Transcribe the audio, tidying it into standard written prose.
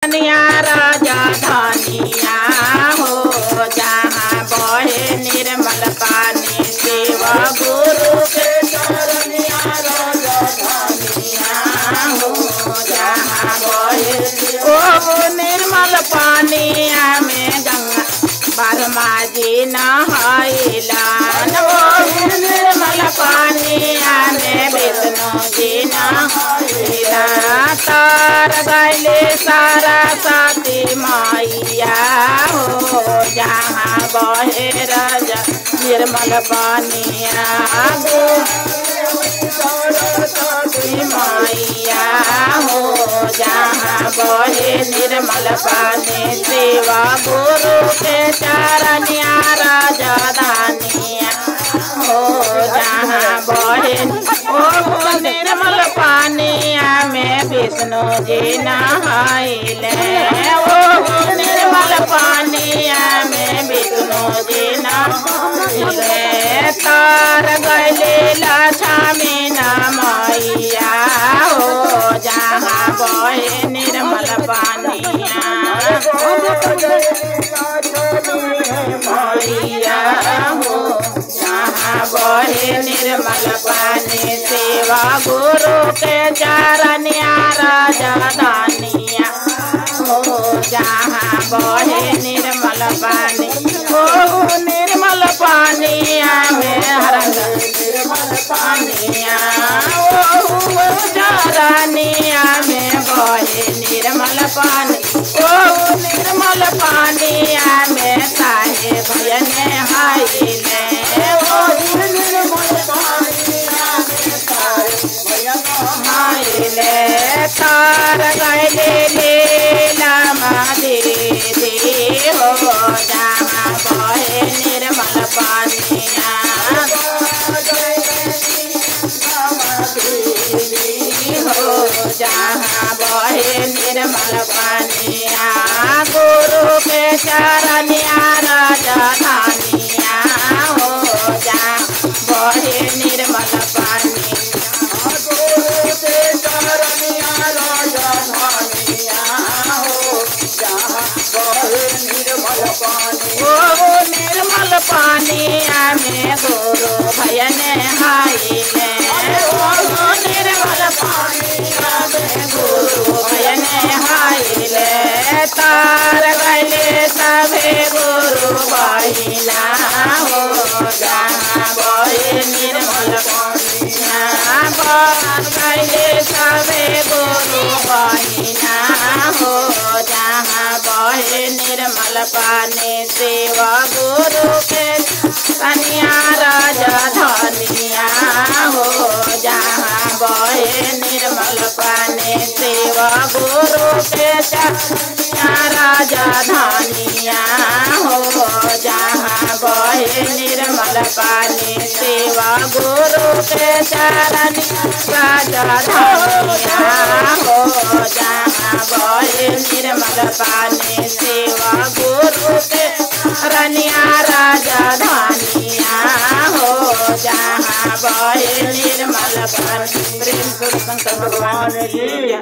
राजा धनिया हो जहाँ बहे निर्मल पानी शिव गुरु के चरनिया राजा धनिया हो जहाँ बहे ओ निर्मल पानिया में गंगा बरमा जी नहाइलान ओ निर्मल पानिया में विष्णु जी नहाइला तार गैले सारा साथी मैया हो जहाँ बहे राजा निर्मल पानिया मैया हो जहाँ बहे निर्मल पानी सेवा गुरु के चरनिया राजा दानिया हो जहाँ बहे ओ निर्मल पानिया में विष्णु जी नहाइले ओ निर्मल पानिया में विष्णु जी नहाइले तार गैले लक्ष्मी मैया हो जहाँ बहे निर्मल पानिया मैया हो जहाँ बहे निर्मल पानी सेवा गुरु के चरनिया राजा दानिया हो जहाँ बहे निर्मल पानी ओ निर्मल पानिया में हरंग निर्मल पानिया ओ चरनिया में बहे निर्मल पानी ओ निर्मल पानिया में साहे भयन हाइले ओ निर्मल पानिया में साहे भयन हाइले तार गैले लीला दीदी हो जहाँ बहे निर्मल पानिया हो जहाँ बहे निर्मल पानिया गुरु के चरनिया राजा धानिया हो जहाँ बहे निर्मल पानिया गुरु के चरनिया राजा धानिया हो जहाँ बहे निर्मल पानी ओ निर्मल पानिया में गुरु भयन हाइले निर्मल पानिया में गुरु भयन हाइले तार गैले सभे गुरु बहिना हो जहाँ बहे निर्मल पानिया बार गैले सभे गुरु बहिना हो जहाँ बहे निर्मल पानी सेवा गुरु के कन्या राजा धनिया हो जहाँ बहे निर्मल पानी सेवा गुरु के कन्या राजा धनिया हो जहाँ बहे निर्मल पानी सेवा गुरु के चरण राजा धनिया हो जहाँ बहे निर्मल पानी सेवा गुरु के रनिया राजा धनिया हो जहाँ बहे निर्मल पानी प्रेम शंकर भगवान जी।